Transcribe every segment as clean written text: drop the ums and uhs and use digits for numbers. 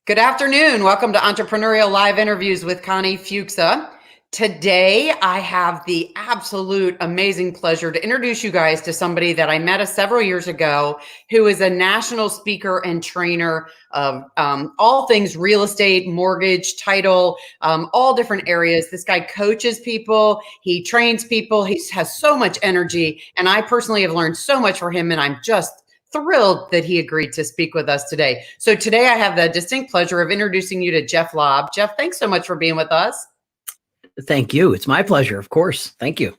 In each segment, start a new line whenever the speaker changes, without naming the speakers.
Good afternoon. Welcome to Entrepreneurial Live Interviews with Connie Fuksa. Today, I have the absolute amazing pleasure to introduce you guys to somebody that I met several years ago, who is a national speaker and trainer of all things real estate, mortgage, title, all different areas. This guy coaches people, he trains people, he has so much energy, and I personally have learned so much from him, and I'm just thrilled that he agreed to speak with us today. So today I have the distinct pleasure of introducing you to Jeff Lobb. Jeff, thanks so much for being with us.
Thank you. It's my pleasure, of course. Thank you.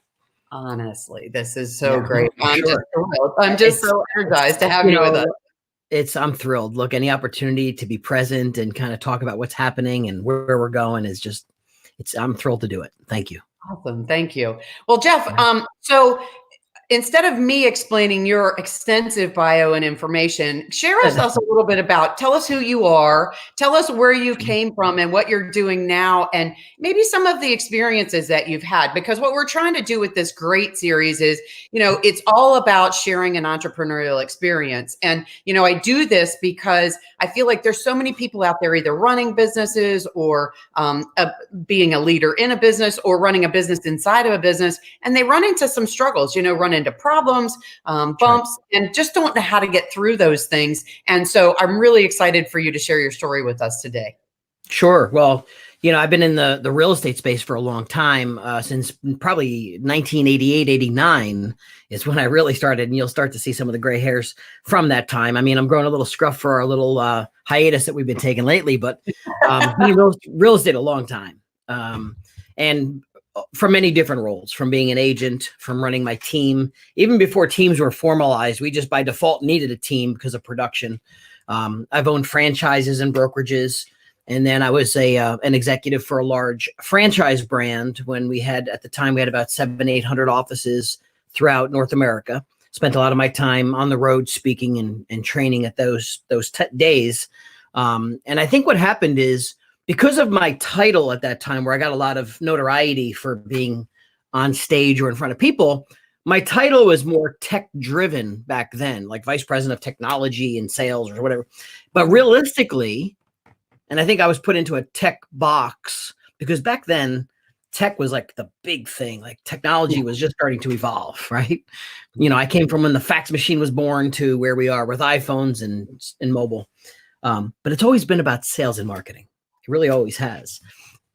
Honestly, this is so great.
I'm
just thrilled. I'm just so energized to have you with us.
I'm thrilled. Look, any opportunity to be present and kind of talk about what's happening and where we're going is just, I'm thrilled to do it. Thank you.
Awesome. Thank you. Well, Jeff, so instead of me explaining your extensive bio and information, share with us a little bit tell us who you are, tell us where you came from and what you're doing now, and maybe some of the experiences that you've had. Because what we're trying to do with this great series is, it's all about sharing an entrepreneurial experience. And, I do this because I feel like there's so many people out there either running businesses or being a leader in a business or running a business inside of a business, and they run into some struggles, run into problems, bumps, and just don't know how to get through those things. And so I'm really excited for you to share your story with us today.
Sure. Well, I've been in the real estate space for a long time, since probably 1988, 89 is when I really started, and you'll start to see some of the gray hairs from that time. I mean, I'm growing a little scruff for our little hiatus that we've been taking lately, but been in real estate a long time. And from many different roles, from being an agent, from running my team. Even before teams were formalized, we just by default needed a team because of production. I've owned franchises and brokerages. And then I was an executive for a large franchise brand when at the time we had about 700-800 offices throughout North America. Spent a lot of my time on the road speaking and training at those days. And I think what happened is, because of my title at that time, where I got a lot of notoriety for being on stage or in front of people, my title was more tech driven back then, like vice president of technology and sales or whatever. But realistically, and I think I was put into a tech box because back then tech was like the big thing, like technology was just starting to evolve, right? I came from when the fax machine was born to where we are with iPhones and mobile. But it's always been about sales and marketing. It really always has.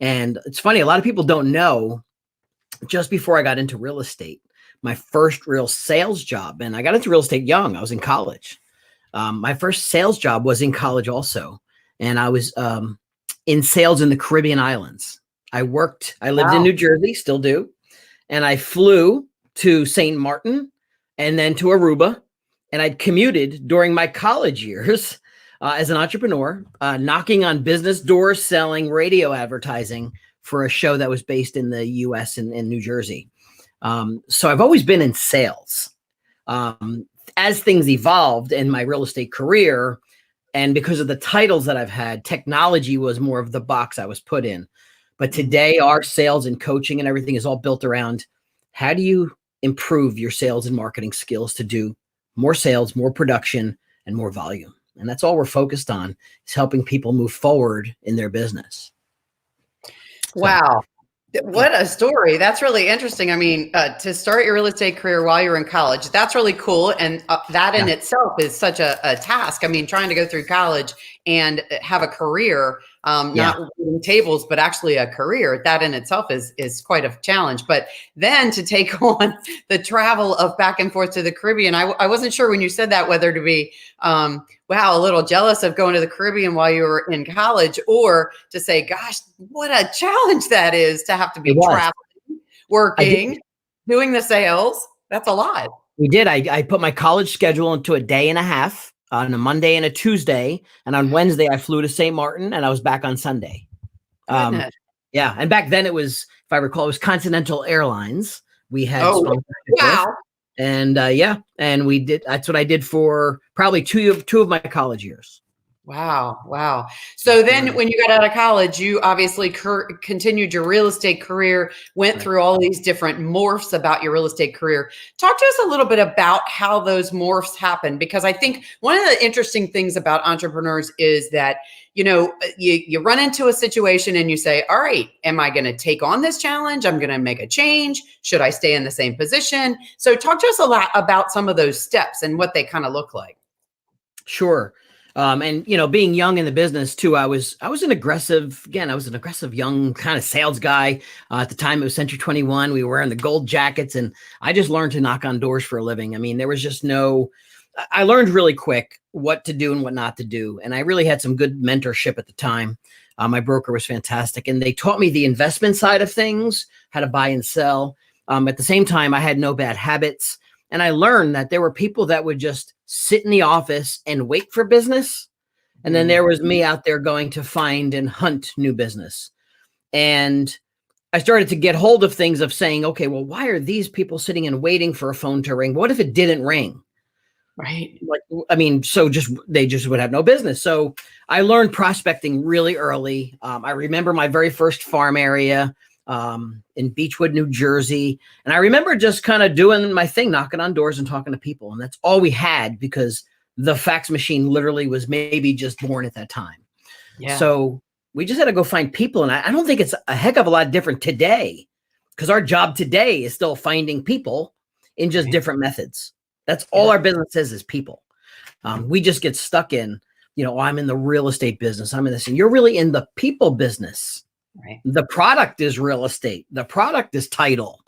And it's funny, a lot of people don't know, just before I got into real estate, my first real sales job, and I got into real estate young, I was in college. My first sales job was in college also. And I was in sales in the Caribbean islands. I lived in New Jersey, still do. And I flew to St. Martin and then to Aruba. And I'd commuted during my college years as an entrepreneur, knocking on business doors, selling radio advertising for a show that was based in the US and in New Jersey. So I've always been in sales. As things evolved in my real estate career, and because of the titles that I've had, technology was more of the box I was put in. But today, our sales and coaching and everything is all built around how do you improve your sales and marketing skills to do more sales, more production, and more volume. And that's all we're focused on, is helping people move forward in their business.
Wow. What a story. That's really interesting. I mean, to start your real estate career while you're in college, that's really cool. And that in itself is such a task. I mean, trying to go through college and have a career, not waiting tables, but actually a career, that in itself is quite a challenge. But then to take on the travel of back and forth to the Caribbean, I wasn't sure when you said that, whether to be, wow, a little jealous of going to the Caribbean while you were in college, or to say, gosh, what a challenge that is to have to be traveling, working, doing the sales. That's a lot.
We did. I put my college schedule into a day and a half, on a Monday and a Tuesday. And on Wednesday, I flew to St. Martin and I was back on Sunday. Yeah. And back then it was, if I recall, it was Continental Airlines. We had and and we did, that's what I did for probably two of my college years.
Wow. Wow. So then when you got out of college, you obviously continued your real estate career, went
Right.
through all these different morphs about your real estate career. Talk to us a little bit about how those morphs happen, because I think one of the interesting things about entrepreneurs is that, you run into a situation and you say, all right, am I going to take on this challenge? I'm going to make a change. Should I stay in the same position? So talk to us a lot about some of those steps and what they kind of look like.
Sure. And being young in the business too, I was an aggressive, young kind of sales guy. At the time it was Century 21. We were wearing the gold jackets, and I just learned to knock on doors for a living. I mean, there was just I learned really quick what to do and what not to do. And I really had some good mentorship at the time. My broker was fantastic, and they taught me the investment side of things, how to buy and sell. At the same time, I had no bad habits. And I learned that there were people that would just sit in the office and wait for business. And then there was me out there going to find and hunt new business. And I started to get hold of things of saying, okay, well, why are these people sitting and waiting for a phone to ring? What if it didn't ring?
Right.
They just would have no business. So I learned prospecting really early. I remember my very first farm area in Beechwood, New Jersey. And I remember just kind of doing my thing, knocking on doors and talking to people. And that's all we had, because the fax machine literally was maybe just born at that time. Yeah. So we just had to go find people. And I don't think it's a heck of a lot different today, because our job today is still finding people in just different methods. That's all our business is people. We just get stuck in, I'm in the real estate business. I'm in this, and you're really in the people business. Right. The product is real estate. The product is title,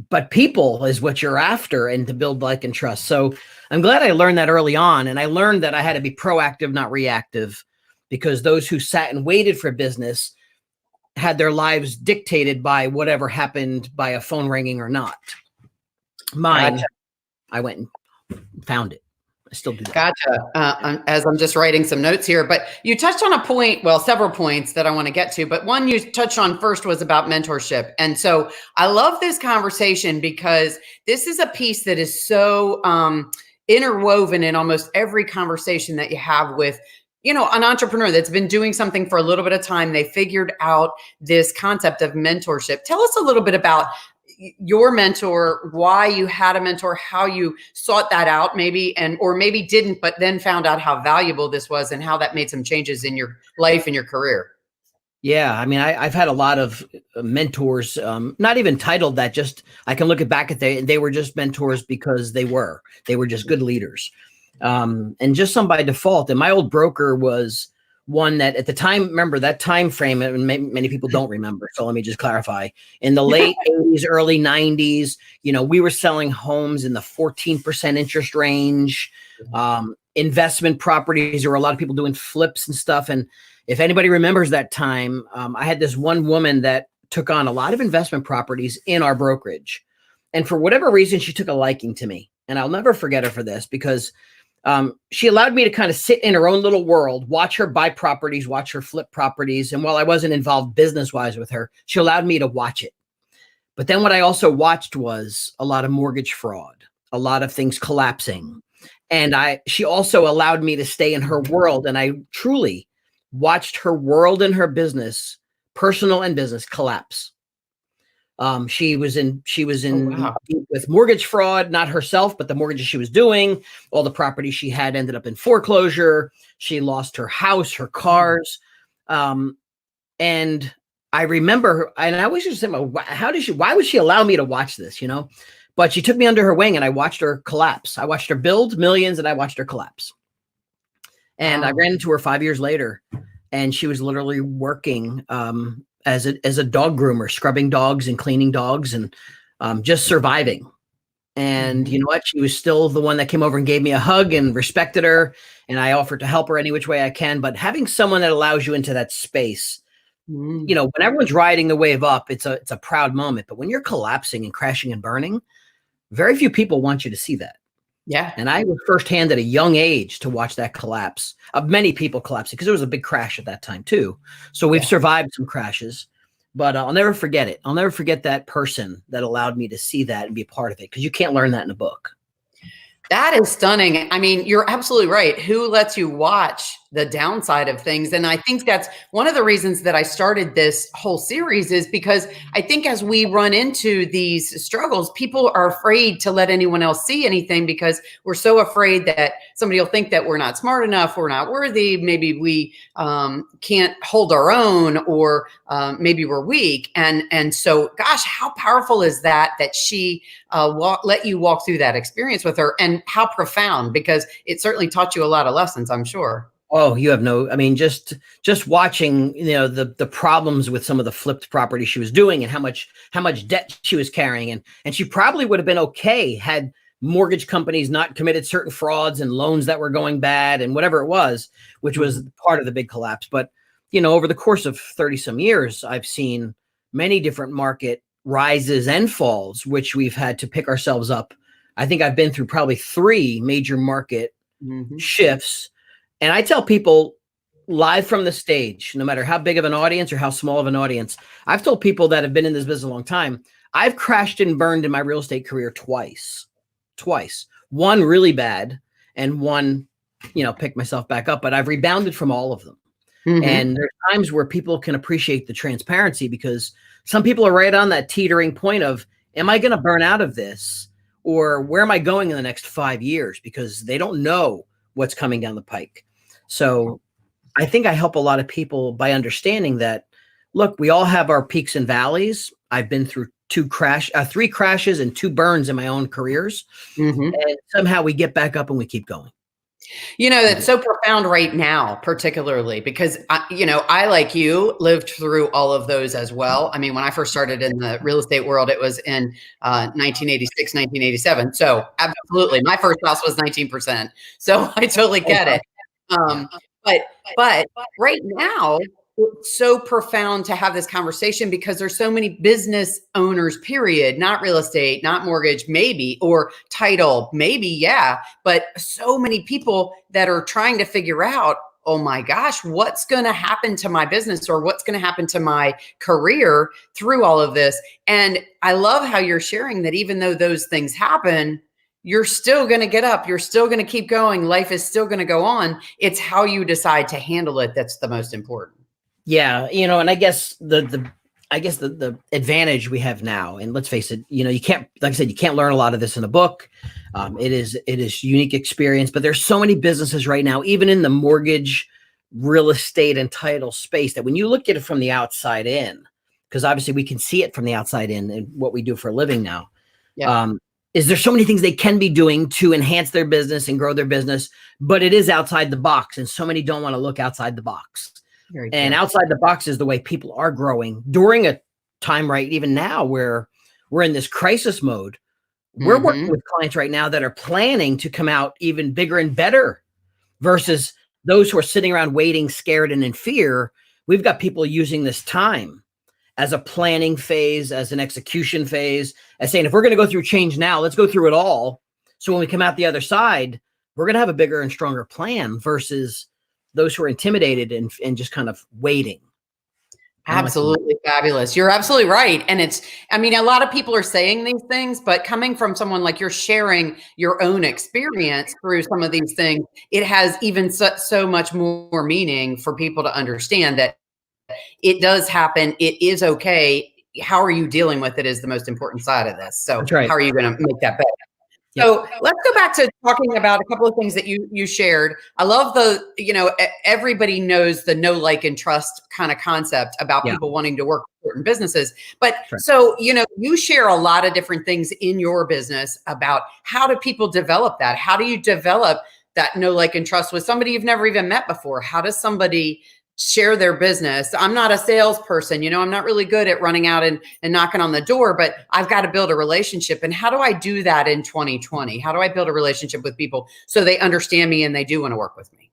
but people is what you're after, and to build like and trust. So I'm glad I learned that early on. And I learned that I had to be proactive, not reactive, because those who sat and waited for business had their lives dictated by whatever happened by a phone ringing or not. Mine, gotcha. I went and found it. I still do that.
Gotcha. As I'm just writing some notes here, but you touched on a point, well, several points that I want to get to, but one you touched on first was about mentorship. And so I love this conversation, because this is a piece that is so interwoven in almost every conversation that you have with, an entrepreneur that's been doing something for a little bit of time. They figured out this concept of mentorship. Tell us a little bit about your mentor, why you had a mentor, how you sought that out, maybe, or maybe didn't, but then found out how valuable this was and how that made some changes in your life and your career.
Yeah. I mean, I've had a lot of mentors, not even titled that, just, I can look back at they were just mentors because they were just good leaders. And just some by default. And my old broker was one that at the time, remember that time frame, and many people don't remember. So let me just clarify. In the late 80s, early 90s, we were selling homes in the 14% interest range, investment properties. There were a lot of people doing flips and stuff. And if anybody remembers that time, I had this one woman that took on a lot of investment properties in our brokerage. And for whatever reason, she took a liking to me. And I'll never forget her for this, because she allowed me to kind of sit in her own little world, watch her buy properties, watch her flip properties. And while I wasn't involved business-wise with her, she allowed me to watch it. But then what I also watched was a lot of mortgage fraud, a lot of things collapsing. And she also allowed me to stay in her world. And I truly watched her world and her business, personal and business, collapse. She was in deep with mortgage fraud, not herself, but the mortgages she was doing. All the property she had ended up in foreclosure. She lost her house, her cars. And I remember, and I always just say, why would she allow me to watch this, But she took me under her wing, and I watched her collapse. I watched her build millions, and I watched her collapse. And I ran into her 5 years later, and she was literally working, as a dog groomer, scrubbing dogs and cleaning dogs, and just surviving. And you know what? She was still the one that came over and gave me a hug and respected her. And I offered to help her any which way I can. But having someone that allows you into that space, when everyone's riding the wave up, it's a proud moment. But when you're collapsing and crashing and burning, very few people want you to see that. Yeah. And I was firsthand at a young age to watch that collapse of many people collapsing, because it was a big crash at that time too. So we've survived some crashes, but I'll never forget it. I'll never forget that person that allowed me to see that and be a part of it, because you can't learn that in a book.
That is stunning. I mean, you're absolutely right. Who lets you watch the downside of things. And I think that's one of the reasons that I started this whole series, is because I think as we run into these struggles, people are afraid to let anyone else see anything, because we're so afraid that somebody will think that we're not smart enough, we're not worthy, maybe we can't hold our own, or maybe we're weak. And so, gosh, how powerful is that she let you walk through that experience with her, and how profound, because it certainly taught you a lot of lessons, I'm sure.
Oh, you have no, I mean, just watching, the problems with some of the flipped property she was doing, and how much debt she was carrying. And she probably would have been okay had mortgage companies not committed certain frauds and loans that were going bad and whatever it was, which was part of the big collapse. But, over the course of 30 some years, I've seen many different market rises and falls, which we've had to pick ourselves up. I think I've been through probably 3 major market shifts. And I tell people live from the stage, no matter how big of an audience or how small of an audience, I've told people that have been in this business a long time, I've crashed and burned in my real estate career twice. One really bad, and one, picked myself back up, but I've rebounded from all of them. And there's times where people can appreciate the transparency, because some people are right on that teetering point of, am I going to burn out of this? Or where am I going in the next 5 years? Because they don't know what's coming down the pike. So I think I help a lot of people by understanding that, look, we all have our peaks and valleys. I've been through 3 crashes and 2 burns in my own careers. And somehow we get back up and we keep going.
That's so profound right now, particularly because, I, like you, lived through all of those as well. I mean, when I first started in the real estate world, it was in 1986, 1987. So absolutely. My first house was 19%. So I totally get it. But right now, it's so profound to have this conversation, because there's so many business owners, period, not real estate, not mortgage, maybe, or title, maybe, yeah, but so many people that are trying to figure out, oh my gosh, what's going to happen to my business, or what's going to happen to my career through all of this. And I love how you're sharing that even though those things happen, you're still going to get up. You're still going to keep going. Life is still going to go on. It's how you decide to handle it that's the most important.
Yeah, and I guess the advantage we have now, and let's face it, you can't, like I said, you can't learn a lot of this in a book. It is unique experience, but there's so many businesses right now, even in the mortgage, real estate, and title space, that when you look at it from the outside in, because obviously we can see it from the outside in and what we do for a living now. Yeah. Is there so many things they can be doing to enhance their business and grow their business, but it is outside the box, and so many don't want to look outside the box. And outside the box is the way people are growing during a time, right, even now, where we're in this crisis mode. We're working with clients right now that are planning to come out even bigger and better, versus those who are sitting around waiting, scared, and in fear. We've got people using this time as a planning phase, as an execution phase, as saying, if we're going to go through change now, let's go through it all. So when we come out the other side, we're going to have a bigger and stronger plan, versus those who are intimidated and just kind of waiting.
Absolutely fabulous. You're absolutely right. And a lot of people are saying these things, but coming from someone like you're sharing your own experience through some of these things, it has even so much more meaning for people to understand that it does happen. It is okay. How are you dealing with it is the most important side of this. So how are you going to make that better? So let's go back to talking about a couple of things that you shared. I love everybody knows the know, like, and trust kind of concept about people wanting to work with certain businesses. But so, you share a lot of different things in your business about how do people develop that? How do you develop that know, like, and trust with somebody you've never even met before? How does somebody share their business? I'm not a salesperson, I'm not really good at running out and knocking on the door, but I've got to build a relationship. And how do I do that in 2020? How do I build a relationship with people so they understand me and they do want to work with me?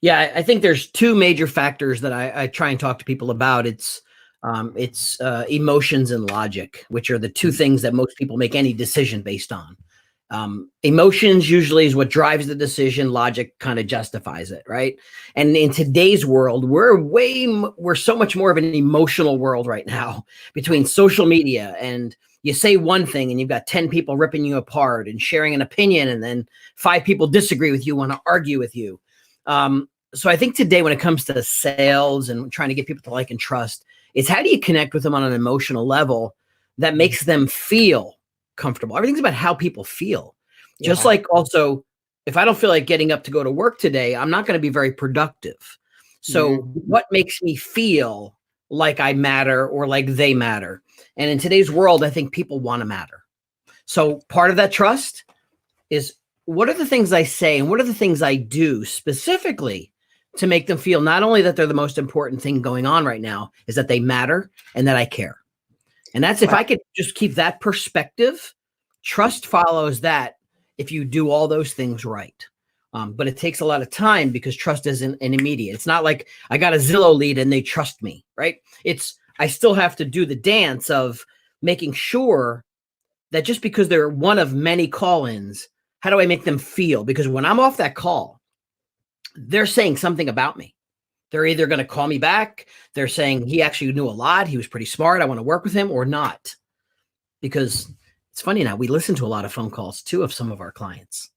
Yeah, I think there's 2 major factors that I try and talk to people about. It's emotions and logic, which are the 2 things that most people make any decision based on. Emotions usually is what drives the decision. Logic kind of justifies it, right? And in today's world, we're so much more of an emotional world right now, between social media, and you say one thing and you've got 10 people ripping you apart and sharing an opinion, and then 5 people disagree with you, want to argue with you. so I think today when it comes to sales and trying to get people to like and trust, it's how do you connect with them on an emotional level that makes them feel comfortable? Everything's about how people feel. Just like also, if I don't feel like getting up to go to work today, I'm not going to be very productive. So what makes me feel like I matter or like they matter? And in today's world, I think people want to matter. So part of that trust is, what are the things I say and what are the things I do specifically to make them feel not only that they're the most important thing going on right now, is that they matter and that I care. And that's, if I could just keep that perspective, trust follows that if you do all those things right. But it takes a lot of time because trust isn't an immediate. It's not like I got a Zillow lead and they trust me, right? I still have to do the dance of making sure that just because they're one of many call-ins, how do I make them feel? Because when I'm off that call, they're saying something about me. They're either going to call me back. They're saying he actually knew a lot. He was pretty smart. I want to work with him, or not. Because it's funny now, we listen to a lot of phone calls too of some of our clients.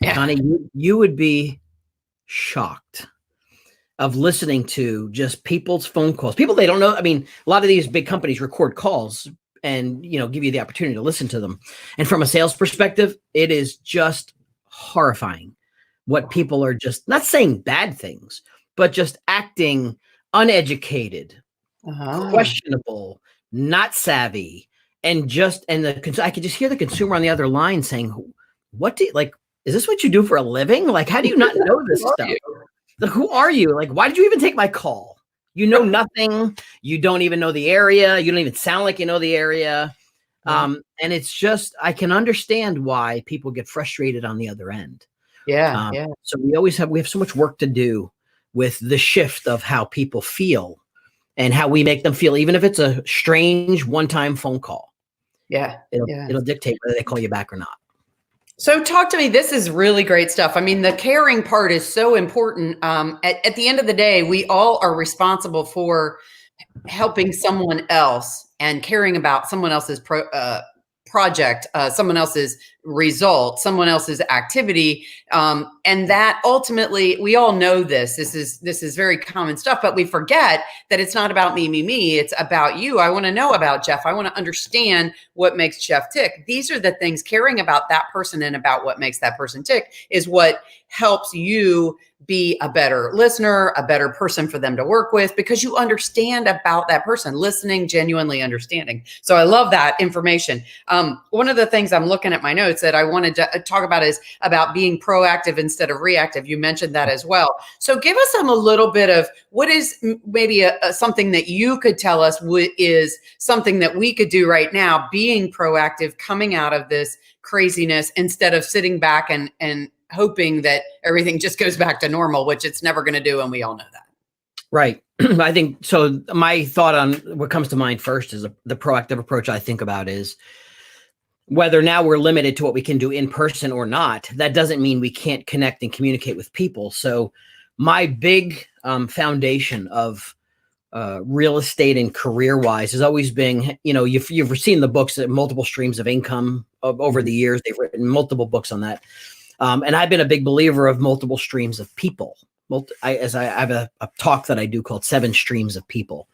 Yeah. Connie, you would be shocked of listening to just people's phone calls. People they don't know. I mean, a lot of these big companies record calls and give you the opportunity to listen to them. And from a sales perspective, it is just horrifying what people are just not saying bad things, but just acting uneducated, questionable, not savvy, and I could just hear the consumer on the other line saying, "What do you like? Is this what you do for a living? Like, how do you not know this stuff? Like, who are you? Like, why did you even take my call? You know nothing. You don't even know the area. You don't even sound like you know the area." And it's just, I can understand why people get frustrated on the other end. So we have so much work to do with the shift of how people feel and how we make them feel, even if it's a strange one-time phone call. It'll dictate whether they call you back or not.
So talk to me. This is really great stuff. I mean, the caring part is so important. At the end of the day, we all are responsible for helping someone else and caring about someone else's project, someone else's result, someone else's activity. And that ultimately, we all know this. This is very common stuff, but we forget that it's not about me. It's about you. I want to know about Jeff. I want to understand what makes Jeff tick. These are the things. Caring about that person and about what makes that person tick is what helps you be a better listener, a better person for them to work with, because you understand about that person, listening, genuinely understanding. So I love that information. One of the things I'm looking at my notes that I wanted to talk about is about being proactive instead of reactive. You mentioned that as well. So give us a little bit of what is maybe something that you could tell us is something that we could do right now, being proactive, coming out of this craziness instead of sitting back and hoping that everything just goes back to normal, which it's never going to do. And we all know that.
Right. I think so. My thought on what comes to mind first is the proactive approach I think about is whether now we're limited to what we can do in person or not, that doesn't mean we can't connect and communicate with people. So my big foundation of real estate and career wise has always been, you've seen the books, Multiple Streams of Income over the years. They've written multiple books on that. And I've been a big believer of multiple streams of people. I have a talk that I do called 7 Streams of People.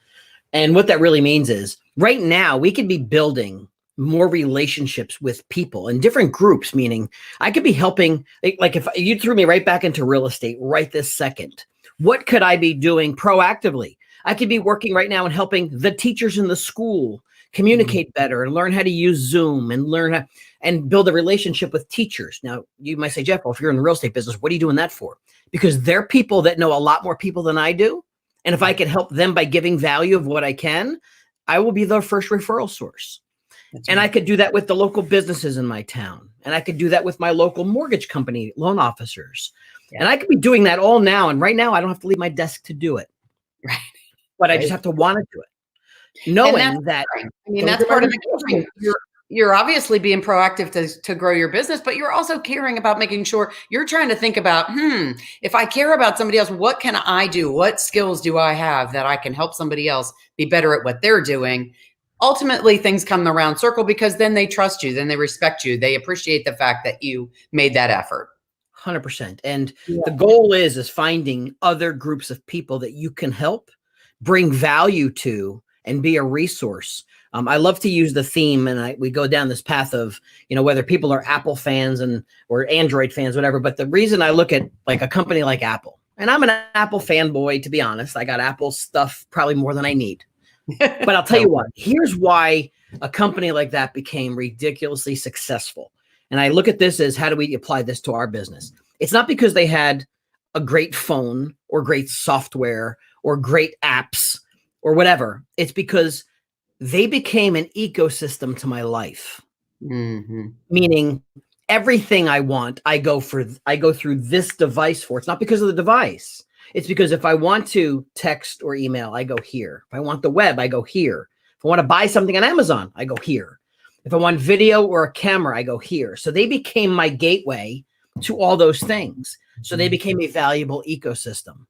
And what that really means is right now we could be building more relationships with people in different groups, meaning I could be helping, like if you threw me right back into real estate right this second, what could I be doing proactively? I could be working right now and helping the teachers in the school communicate better and learn how to use Zoom and learn how and build a relationship with teachers. Now, you might say, Jeff, well, if you're in the real estate business, what are you doing that for? Because they're people that know a lot more people than I do. And if I can help them by giving value of what I can, I will be their first referral source. And I could do that with the local businesses in my town. And I could do that with my local mortgage company, loan officers. Yeah. And I could be doing that all now. And right now, I don't have to leave my desk to do it.
Right.
But I just have to want to do it. Knowing that.
Right. I mean, that's part of the game. You're obviously being proactive to grow your business, but you're also caring about making sure you're trying to think about, if I care about somebody else, what can I do? What skills do I have that I can help somebody else be better at what they're doing? Ultimately, things come around circle because then they trust you, then they respect you. They appreciate the fact that you made that effort.
100%. And
Yeah.
the goal is finding other groups of people that you can help, bring value to, and be a resource. I love to use the theme, and we go down this path of, whether people are Apple fans or Android fans, whatever. But the reason I look at like a company like Apple, and I'm an Apple fanboy, to be honest, I got Apple stuff probably more than I need. But I'll tell you what, here's why a company like that became ridiculously successful. And I look at this as, how do we apply this to our business? It's not because they had a great phone or great software or great apps or whatever. It's because they became an ecosystem to my life.
Mm-hmm.
Meaning everything I want, I go through this device for. It's not because of the device. It's because if I want to text or email, I go here. If I want the web, I go here. If I want to buy something on Amazon, I go here. If I want video or a camera, I go here. So they became my gateway to all those things. So they became a valuable ecosystem.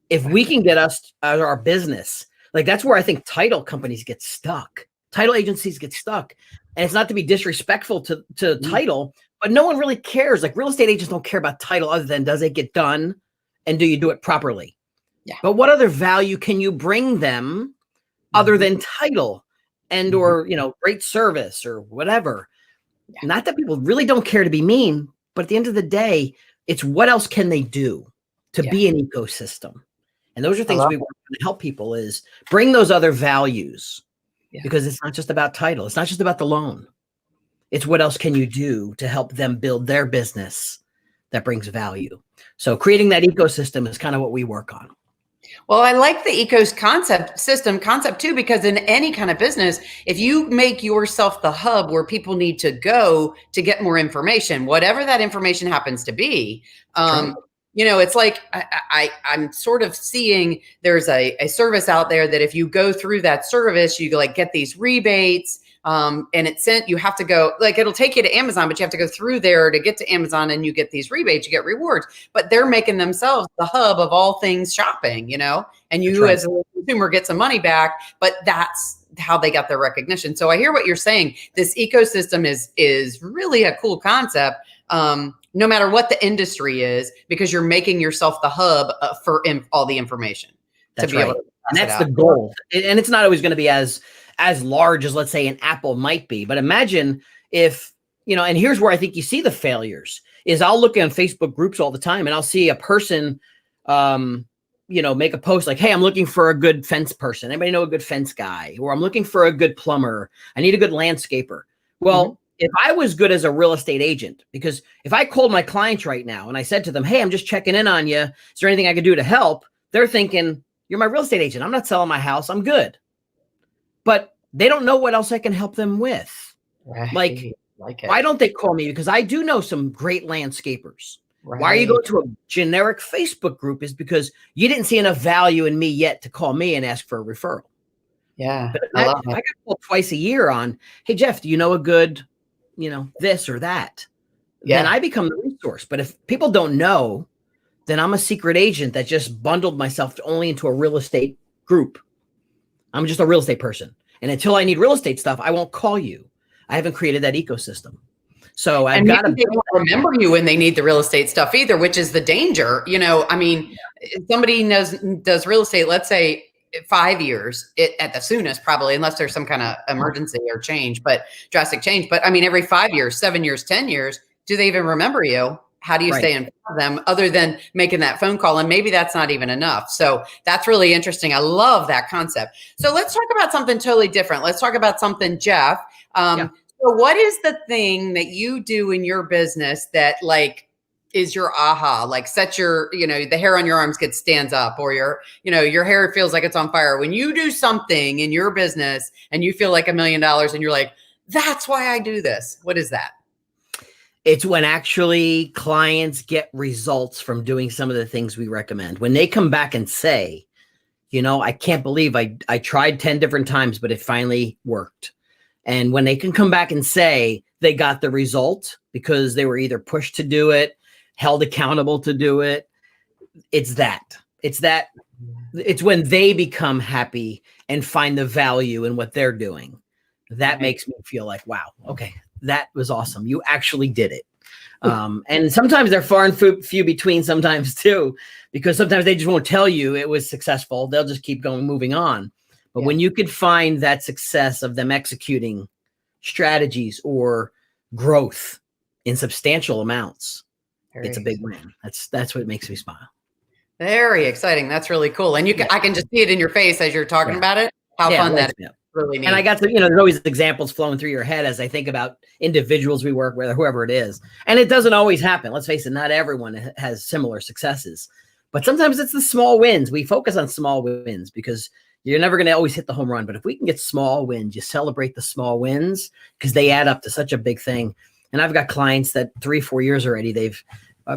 If we can get us our business, like that's where I think title companies get stuck. Title agencies get stuck. And it's not to be disrespectful to title, but no one really cares. Like real estate agents don't care about title other than, does it get done? And do you do it properly? Yeah. But what other value can you bring them other than title and or, great service or whatever? Yeah. Not that people really don't care to be mean, but at the end of the day, it's what else can they do to be an ecosystem? And those are things we want to help people is bring those other values because it's not just about title. It's not just about the loan. It's what else can you do to help them build their business that brings value. So creating that ecosystem is kind of what we work on.
Well, I like the concept too, because in any kind of business, if you make yourself the hub where people need to go to get more information, whatever that information happens to be, it's like I'm sort of seeing there's a service out there that if you go through that service, you like get these rebates. And you have to go, like, it'll take you to Amazon, but you have to go through there to get to Amazon and you get these rebates, you get rewards, but they're making themselves the hub of all things shopping, and you as a consumer get some money back, but that's how they got their recognition. So I hear what you're saying. This ecosystem is really a cool concept. No matter what the industry is, because you're making yourself the hub for all the information.
That's right. And that's the goal. And it's not always going to be as large as, let's say, an Apple might be. But imagine if, and here's where I think you see the failures is I'll look on Facebook groups all the time and I'll see a person, make a post like, hey, I'm looking for a good fence person. Anybody know a good fence guy? Or I'm looking for a good plumber. I need a good landscaper. Well, if I was good as a real estate agent, because if I called my clients right now and I said to them, hey, I'm just checking in on you, is there anything I could do to help? They're thinking, you're my real estate agent. I'm not selling my house. I'm good. But they don't know what else I can help them with. Right. Like why don't they call me? Because I do know some great landscapers. Right. Why are you going to a generic Facebook group is because you didn't see enough value in me yet to call me and ask for a referral.
Yeah.
But I got called twice a year on, hey, Jeff, do you know a good, this or that? Yeah. Then I become the resource. But if people don't know, then I'm a secret agent that just bundled myself only into a real estate group. I'm just a real estate person. And until I need real estate stuff, I won't call you. I haven't created that ecosystem. So I've got to
remember you when they need the real estate stuff either, which is the danger. If somebody does real estate, let's say 5 years at the soonest, probably, unless there's some kind of emergency or change, but drastic change. But every 5 years, 7 years, 10 years, do they even remember you? How do you stay in front of them other than making that phone call? And maybe that's not even enough. So that's really interesting. I love that concept. So let's talk about something totally different. Let's talk about something, Jeff. So what is the thing that you do in your business that is your aha, set your, the hair on your arms stands up, or your hair feels like it's on fire. When you do something in your business and you feel like $1 million and you're like, that's why I do this. What is that?
It's when actually clients get results from doing some of the things we recommend. When they come back and say, I can't believe I tried 10 different times, but it finally worked. And when they can come back and say they got the result because they were either pushed to do it, held accountable to do it, it's when they become happy and find the value in what they're doing. That makes me feel like, wow, okay, that was awesome. You actually did it. And sometimes they're far and few between sometimes too, because sometimes they just won't tell you it was successful. They'll just keep moving on. But when you could find that success of them executing strategies or growth in substantial amounts, it's a big win. That's what makes me smile.
Very exciting. That's really cool. And I can just see it in your face as you're talking about it. How fun that is. Really neat.
And I got to, there's always examples flowing through your head as I think about individuals we work with, or whoever it is. And it doesn't always happen. Let's face it, not everyone has similar successes. But sometimes it's the small wins. We focus on small wins because you're never going to always hit the home run. But if we can get small wins, you celebrate the small wins because they add up to such a big thing. And I've got clients that 3-4 years already,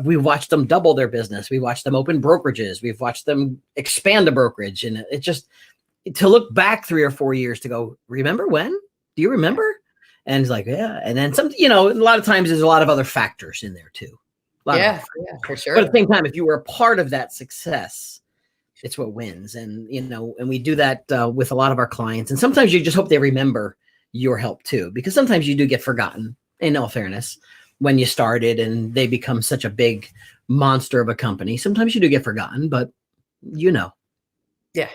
we've watched them double their business. We watched them open brokerages. We've watched them expand the brokerage. And it just, to look back 3 or 4 years to go, remember when? Do you remember? And it's like, yeah. And then some, a lot of times there's a lot of other factors in there too.
Yeah, for sure.
But at the same time, if you were a part of that success, it's what wins. And, and we do that with a lot of our clients. And sometimes you just hope they remember your help too, because sometimes you do get forgotten, in all fairness, when you started and they become such a big monster of a company. Sometimes you do get forgotten, but
Yeah,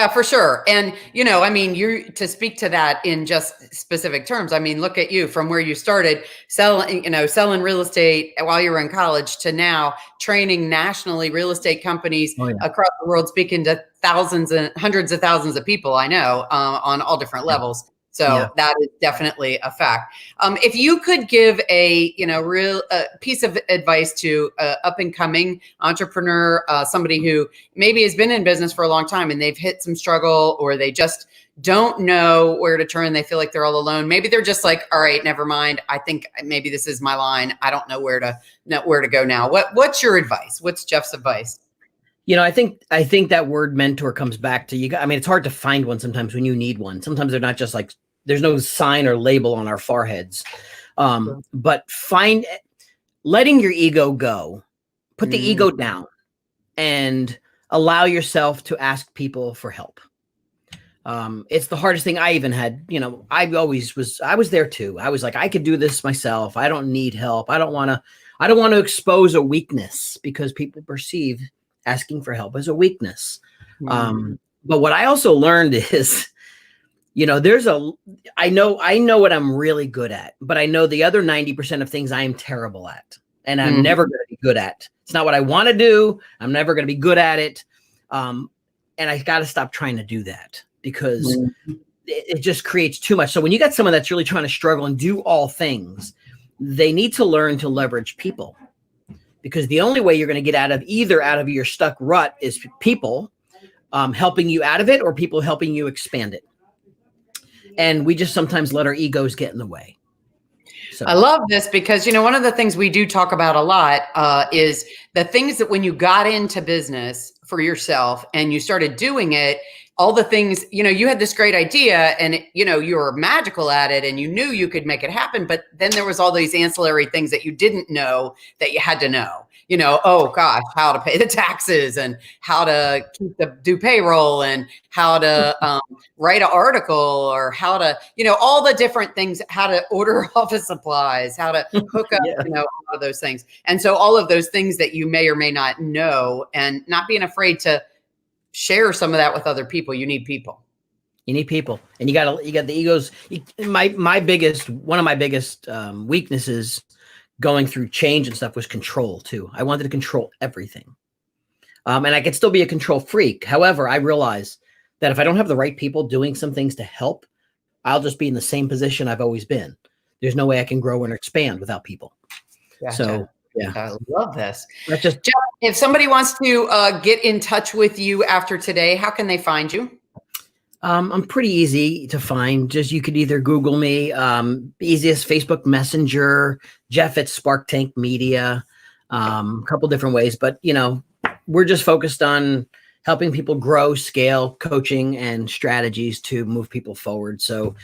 for sure. And, to speak to that in just specific terms, look at you from where you started selling real estate while you were in college to now training nationally real estate companies across the world, speaking to thousands and hundreds of thousands of people I know on all different levels. So that is definitely a fact. If you could give a real piece of advice to up and coming entrepreneur, somebody who maybe has been in business for a long time and they've hit some struggle, or they just don't know where to turn, they feel like they're all alone. Maybe they're just like, all right, never mind. I think maybe this is my line. I don't know where to go now. What's your advice? What's Jeff's advice?
I think that word mentor comes back to you. It's hard to find one sometimes when you need one. Sometimes they're not just like, there's no sign or label on our foreheads. But letting your ego go, put the ego down and allow yourself to ask people for help. It's the hardest thing I even had. I was there too. I was like, I could do this myself. I don't need help. I don't want to expose a weakness because people perceive asking for help as a weakness. But what I also learned is, I know what I'm really good at, but I know the other 90% of things I am terrible at, and I'm never going to be good at. It's not what I want to do. I'm never going to be good at it. And I got to stop trying to do that because it just creates too much. So when you got someone that's really trying to struggle and do all things, they need to learn to leverage people, because the only way you're going to get out of your stuck rut is people helping you out of it, or people helping you expand it. And we just sometimes let our egos get in the way. So
I love this because, one of the things we do talk about a lot is the things that when you got into business for yourself and you started doing it, all the things, you had this great idea and, you were magical at it and you knew you could make it happen. But then there was all these ancillary things that you didn't know that you had to know. Oh gosh, how to pay the taxes and how to do payroll and how to write an article, or how to, all the different things, how to order office supplies, how to hook up, all of those things. And so all of those things that you may or may not know, and not being afraid to share some of that with other people. You need people.
You need people, and you got the egos. One of my biggest weaknesses going through change and stuff was control too. I wanted to control everything. And I could still be a control freak. However, I realize that if I don't have the right people doing some things to help, I'll just be in the same position I've always been. There's no way I can grow and expand without people.
Gotcha.
So yeah,
I love this.
Jeff,
if somebody wants to get in touch with you after today, how can they find you?
I'm pretty easy to find. Just you could either Google me, easiest Facebook Messenger, Jeff at Spark Tank Media, a couple different ways. But we're just focused on helping people grow, scale, coaching, and strategies to move people forward. So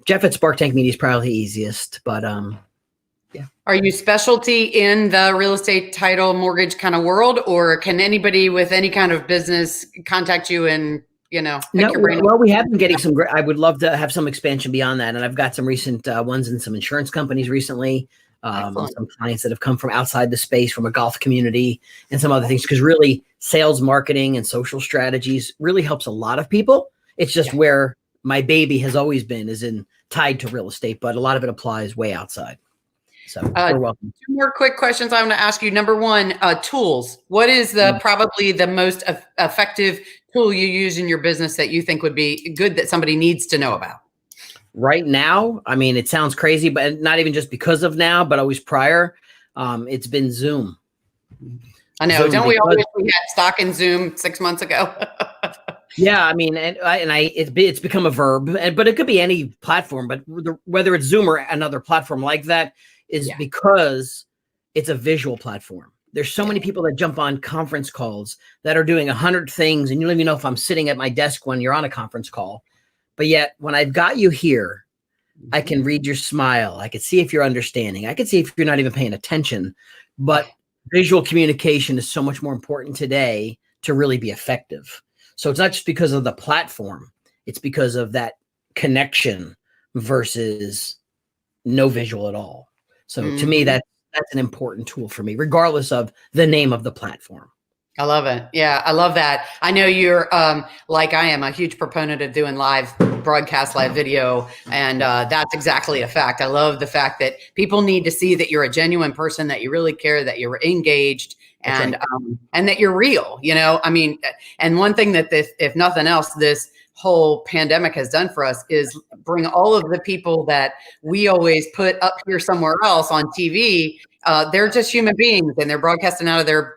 Jeff at Spark Tank Media is probably the easiest. But yeah.
Are you specialty in the real estate, title, mortgage kind of world, or can anybody with any kind of business contact you and
No, well, we have been getting some great. I would love to have some expansion beyond that, and I've got some recent ones in some insurance companies recently.
Excellent.
some clients that have come from outside the space, from a golf community and some other things, because really sales, marketing, and social strategies really helps a lot of people. It's just where my baby has always been, is in tied to real estate, but a lot of it applies way outside. So you're welcome.
2 more quick questions I'm going to ask you. Number one, tools. What is probably the most effective tool you use in your business that you think would be good that somebody needs to know about?
Right now, I mean, it sounds crazy, but not even just because of now, but always prior. It's been Zoom.
I know. Zoom, don't we all wish we had stock in Zoom 6 months ago?
Yeah, I mean, it's become a verb, but it could be any platform. But whether it's Zoom or another platform like that is because it's a visual platform. There's so many people that jump on conference calls that are doing 100 things, and you don't even know if I'm sitting at my desk when you're on a conference call. But yet, when I've got you here, I can read your smile. I can see if you're understanding. I can see if you're not even paying attention. But visual communication is so much more important today to really be effective. So it's not just because of the platform. It's because of that connection versus no visual at all. So to me, that's an important tool for me, regardless of the name of the platform.
I love it. Yeah, I love that. I know you're, like I am, a huge proponent of doing live broadcast, live video, and that's exactly a fact. I love the fact that people need to see that you're a genuine person, that you really care, that you're engaged, and that you're real. You know, I mean, and one thing that this, if nothing else, this whole pandemic has done for us is bring all of the people that we always put up here somewhere else on TV. They're just human beings, and they're broadcasting out of their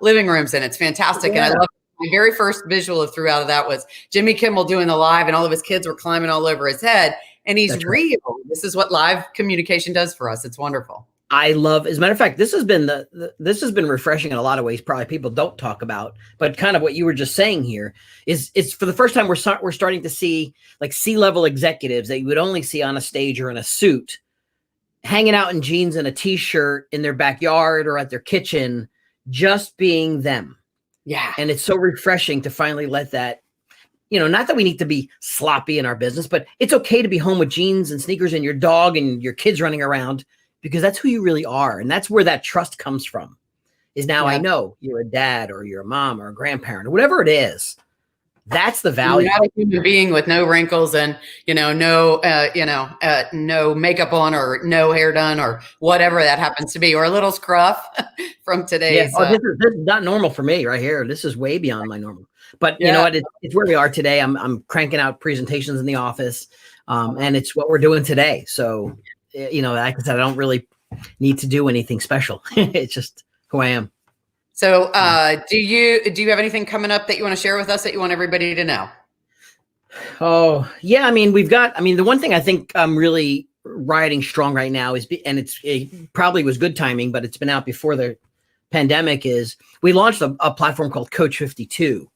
living rooms, and it's fantastic. And I love my very first visual of throughout of that was Jimmy Kimmel doing the live, and all of his kids were climbing all over his head, and he's real. This is what live communication does for us. It's wonderful. I love,
as a matter of fact, this has been this has been refreshing in a lot of ways. Probably people don't talk about, but kind of what you were just saying here is it's for the first time we're starting to see like C-level executives that you would only see on a stage or in a suit, hanging out in jeans and a t-shirt in their backyard or at their kitchen, just being them.
Yeah.
And it's so refreshing to finally let that, you know, not that we need to be sloppy in our business, but it's okay to be home with jeans and sneakers and your dog and your kids running around, because that's who you really are. And that's where that trust comes from, is now I know you're a dad or you're a mom or a grandparent or whatever it is. That's the value.
You're not a human being with no wrinkles and, no makeup on or no hair done or whatever that happens to be, or a little scruff from today's.
Yeah. This is not normal for me right here. This is way beyond my normal. But you know what? It's where we are today. I'm cranking out presentations in the office, and it's what we're doing today. So, like I said, I don't really need to do anything special. It's just who I am.
So do you have anything coming up that you want to share with us that you want everybody to know?
Oh, yeah. I mean, the one thing I think I'm really riding strong right now is, and it probably was good timing, but it's been out before the pandemic, is we launched a platform called Coach 52.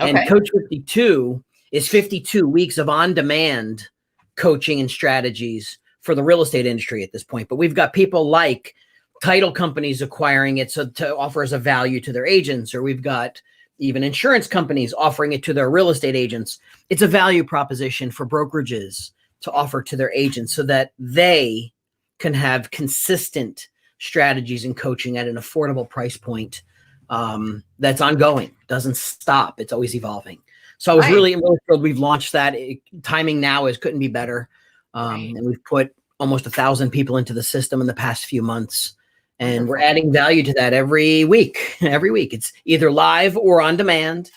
Okay. And Coach 52 is 52 weeks of on-demand coaching and strategies for the real estate industry at this point. But we've got people like title companies acquiring it to offer as a value to their agents, or we've got even insurance companies offering it to their real estate agents. It's a value proposition for brokerages to offer to their agents so that they can have consistent strategies and coaching at an affordable price point that's ongoing, doesn't stop. It's always evolving. So I was really thrilled we've launched that. Timing now couldn't be better. And we've put almost 1,000 people into the system in the past few months. And we're adding value to that every week. Every week. It's either live or on demand.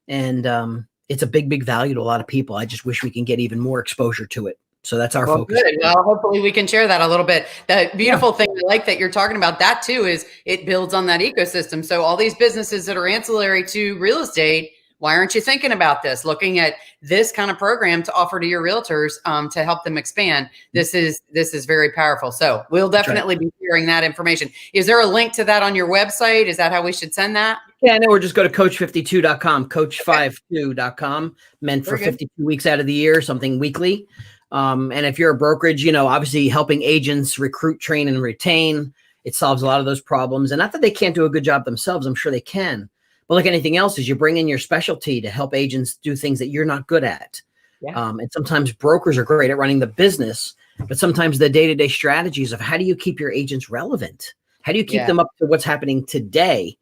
And it's a big, big value to a lot of people. I just wish we can get even more exposure to it. So that's our focus.
Good. Well, hopefully we can share that a little bit. The beautiful thing I like that you're talking about that too is it builds on that ecosystem. So all these businesses that are ancillary to real estate, why aren't you thinking about this? Looking at this kind of program to offer to your realtors to help them expand. This is very powerful. So we'll definitely be sharing that information. Is there a link to that on your website? Is that how we should send that?
Yeah, no, or just go to coach52.com, coach52.com, meant for 52 weeks out of the year, something weekly. And if you're a brokerage, obviously helping agents recruit, train, and retain, it solves a lot of those problems. And not that they can't do a good job themselves. I'm sure they can. But like anything else, is you bring in your specialty to help agents do things that you're not good at.
Yeah.
And sometimes brokers are great at running the business, but sometimes the day-to-day strategies of how do you keep your agents relevant? How do you keep
Yeah.
them up to what's happening today?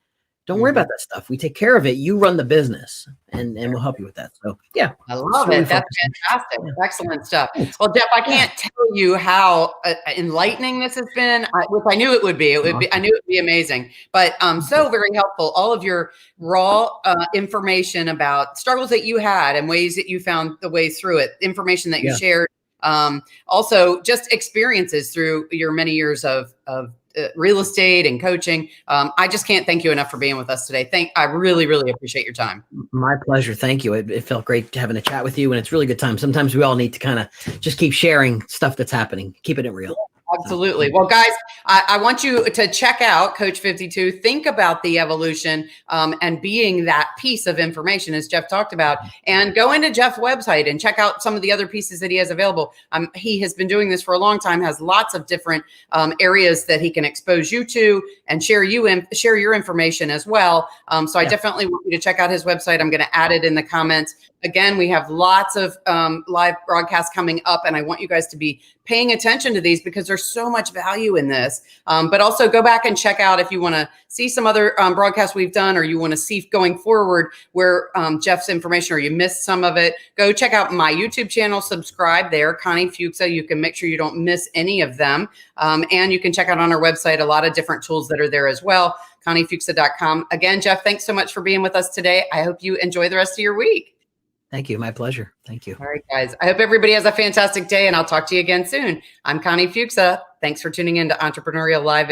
Don't worry
Mhm.
about that stuff. We take care of it. You run the business, and we'll help you with that. So yeah,
I
that's
love
what we
it. That's
focus on.
fantastic.
Yeah.
Excellent stuff.
Thanks.
Well, Jeff, I
Yeah.
can't tell you how enlightening this has been, which I knew it would be. I
Awesome.
knew it would be amazing, but so very helpful. All of your raw information about struggles that you had and ways that you found the ways through it, information that you
Yeah.
shared. Also, just experiences through your many years of real estate and coaching. I just can't thank you enough for being with us today. I really, really appreciate your time.
My pleasure. Thank you. It felt great having a chat with you, and it's really good time. Sometimes we all need to kind of just keep sharing stuff that's happening, keeping it real.
Absolutely. Well, guys, I want you to check out Coach 52. Think about the evolution and being that piece of information, as Jeff talked about, and go into Jeff's website and check out some of the other pieces that he has available. He has been doing this for a long time, has lots of different areas that he can expose you to and share your information as well. So I definitely want you to check out his website. I'm going to add it in the comments. Again, we have lots of live broadcasts coming up, and I want you guys to be paying attention to these because there's so much value in this. But also go back and check out if you want to see some other broadcasts we've done, or you want to see going forward where Jeff's information, or you missed some of it. Go check out my YouTube channel, subscribe there, Connie Fuksa. You can make sure you don't miss any of them. And you can check out on our website a lot of different tools that are there as well, ConnieFuksa.com. Again, Jeff, thanks so much for being with us today. I hope you enjoy the rest of your week.
Thank you. My pleasure. Thank you.
All right, guys. I hope everybody has a fantastic day, and I'll talk to you again soon. I'm Connie Fuksa. Thanks for tuning in to Entrepreneurial Live.